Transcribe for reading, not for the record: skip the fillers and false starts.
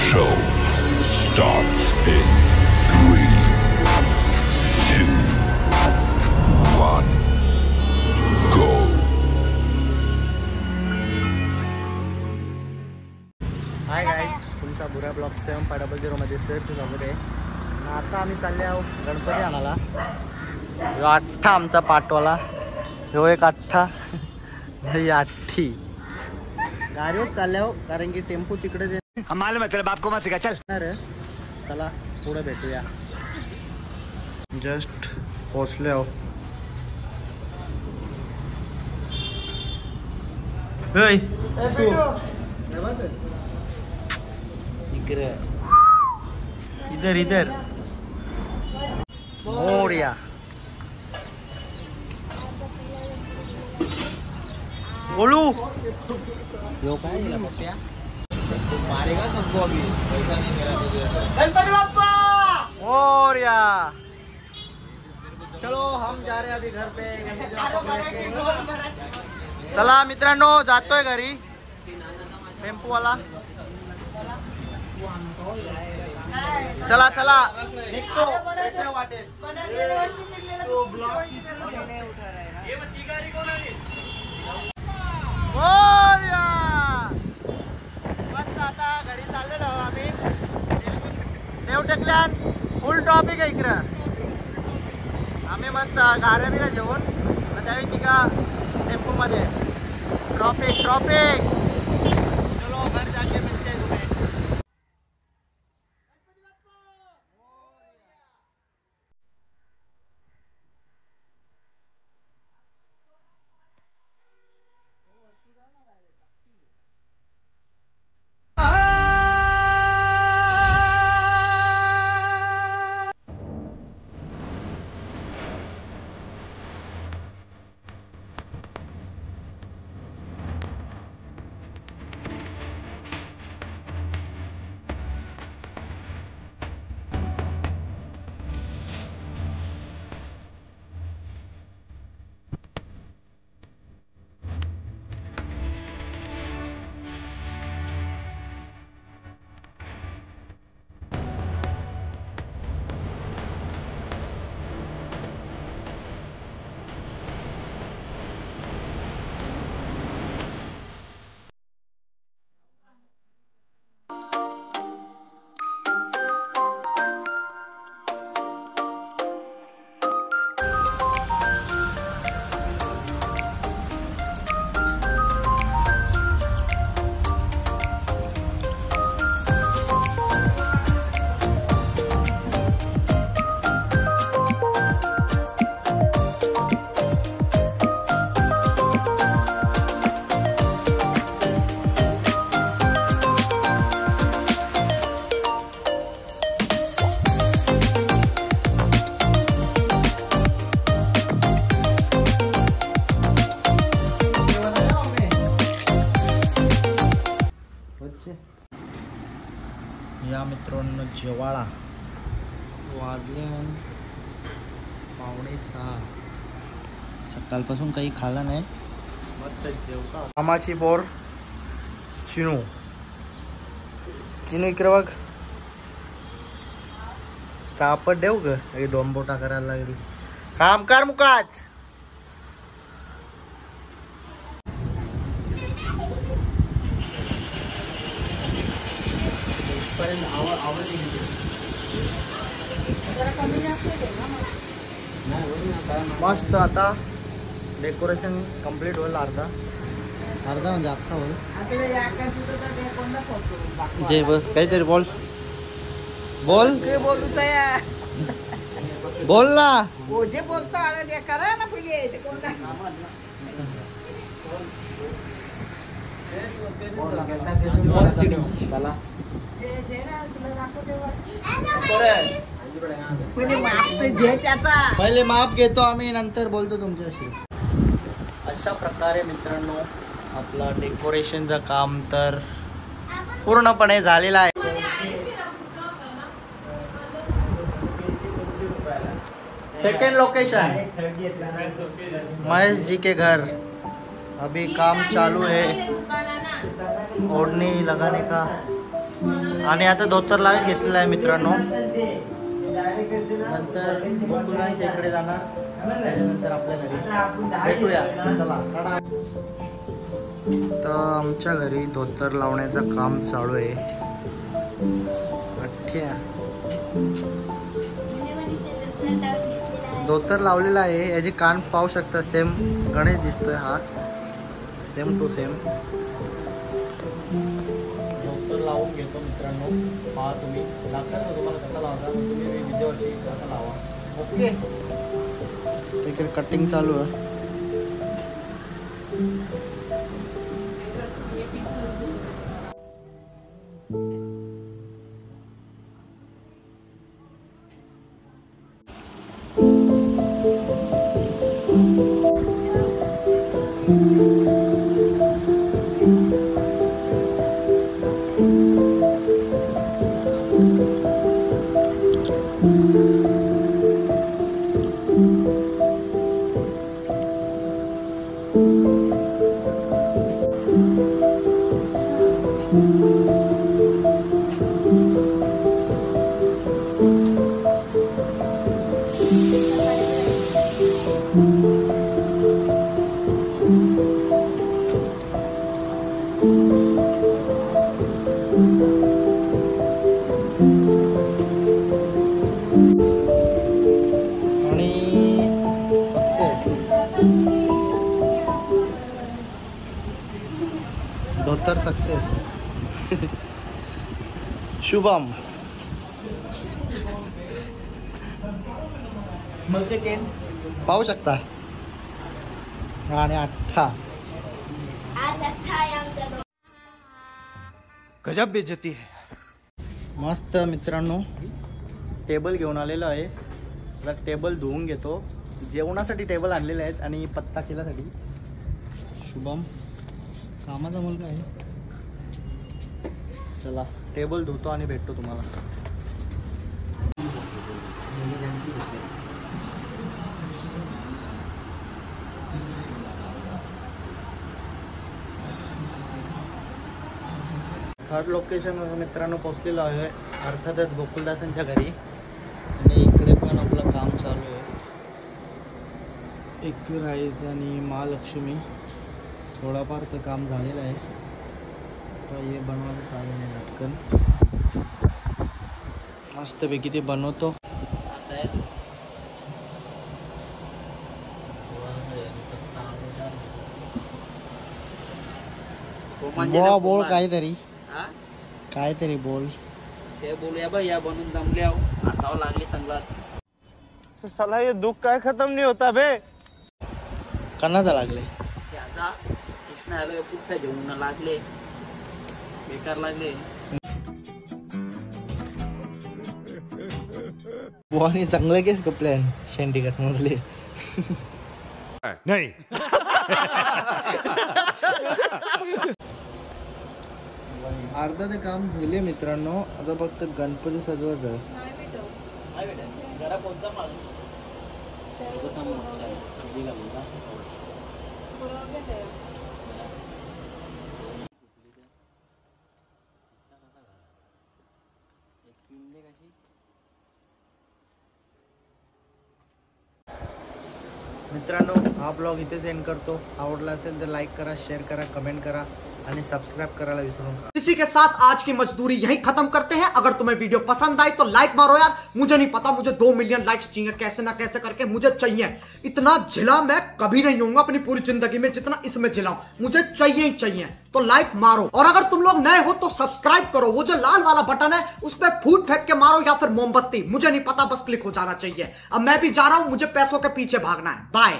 show starts in 3, 2, 1, go. Hi guys, तुमचा बुरा blog 7.0 मध्ये सरचं स्वागत आहे. आता आम्ही चालले आहोत गणपती आणायला. ह्यो आठ्ठा आमचा पाटवाला, ह्यो एक आठ्ठा, ही आठ्ठी गाडीवर चालले आहो कारण की टेम्पो तिकडेच आहे. मालूम है तेरे बाप को मत सिखा चल. चला पुढे भेटूया. जस्ट पोचले आहो. इधर इधर मोरिया. बोलू यो काय मारेगा सबको अभी. गणपति बप्पा मोरिया. चलो हम जा रहे हैं अभी घर पे. चला मित्रांनो, जातोय घरी. टेम्पो वाला चला चला निघतो. मस्त आता घरी चाललेलो आम्ही. देव टेकल्यान फुल ट्रॉफिक आहे इकडं. आम्ही मस्त गाऱ्या बिऱ्या जेवण त्यावेळी तिका टेम्पो मध्ये. Traffic traffic. चलो घर जाके मिलते हैं तुम्हें. या मित्रांनो जेवाळा वाजले 5:45. सकाळपासून काही खाल्लं नाही. मस्त जेवता. मामाची पोर चिनू. चिनू इकडे बघ. कापड देऊ ग. हे 2 बोटा करायला लागली. काम कर मुकाच. मस्त आता डेकोरेशन कंप्लीट होईल. अर्धा म्हणजे अख्खा होईल. जे बस काहीतरी बोल बोल बोलू तया बोल ना. जे बोलतो आता करा ना पहिले. पहिले माप घेतो आम्ही, नंतर बोलतो तुमच्याशी. अशा प्रकारे मित्रांनो आपला डेकोरेशनचं काम तर पूर्णपणे झालेलं आहे. सेकंड लोकेशन महेश जी के घर. अभी काम चालू है ओढ़नी लगाने का. आणि आता धोतर लावत घेतलेला आहे मित्रांनो. नंतर गोकुळांच्या इकडे जाणार, त्याच्यानंतर आपल्या घरी भेटूया. चला. तर आमच्या घरी धोतर लावण्याचं काम चालू आहे. धोतर लावलेला आहे. याची कान पाहू शकता, सेम गणेश दिसतोय हा, सेम टू सेम. धोतर लावून घेतो मित्रांनो. पहा तुम्ही, दाखवतो तुम्हाला कसा लावता, तुम्ही विजय वर्षी कसा लावा. ओके. इकडे कटिंग चालू आहे. धोतर सक्सेस. शुभम पाहू शकता. आणि अठ्ठा गजब बेइज्जती है. मस्त मित्रांनो, टेबल घेऊन आलेलो आहे. आता टेबल धुवून घेतो. जेवणासाठी टेबल आणलेले आहेत आणि पत्ता केल्यासाठी. शुभम कामाचा मुलगा आहे. चला टेबल धुतो आणि भेटतो तुम्हाला. थर्ड लोकेशन मित्रांनो पोचलेलो आहे, अर्थातच गोकुलदासांच्या घरी. आणि इकडे पण आपलं काम चालू आहे. एकविराईज आणि महालक्ष्मी थोडाफार तर काम झालेलं आहे. तर हे बनवायला चालू आहे पटकन. मस्तपैकी ते बनवतो. बोल काहीतरी बोल. ते बोलूया बा, या बनून दमले आहो, हातावर लागले चांगला. साला ये दुख काय खत्म नहीं होता बे. कणाचा लागले आता कृष्ण आलं पुढच्या जेवण लागले, बेकार लागले. बुवानी चांगलं केस कपले शेंटिकट मधले. नहीं. अर्धा ते काम झाले मित्रांनो. आता फक्त गणपती सजवायचं. जरा कोणता माल मित्रांनो, हा ब्लॉग इथेच एंड करतो. आवडला असेल तर लाईक करा, शेअर करा, कमेंट करा आणि सबस्क्राइब करायला विसरू नका. इसी के साथ आज की मजदूरी यहीं खत्म करते हैं. अगर तुम्हें वीडियो पसंद आई तो लाइक मारो यार. मुझे नहीं पता, मुझे 2 मिलियन लाइक्स चाहिए, कैसे ना कैसे करके मुझे चाहिए. इतना झिला मैं कभी नहीं होऊंगा अपनी पूरी जिंदगी में जितना इसमें झिलाऊं. मुझे चाहिए ही चाहिए. तो लाइक मारो. और अगर तुम लोग नए हो तो सब्सक्राइब करो. वो जो लाल वाला बटन है उस पर फूट फेंक के मारो या फिर मोमबत्ती, मुझे नहीं पता, बस क्लिक हो जाना चाहिए. अब मैं भी जा रहा हूं, मुझे पैसों के पीछे भागना है. बाय.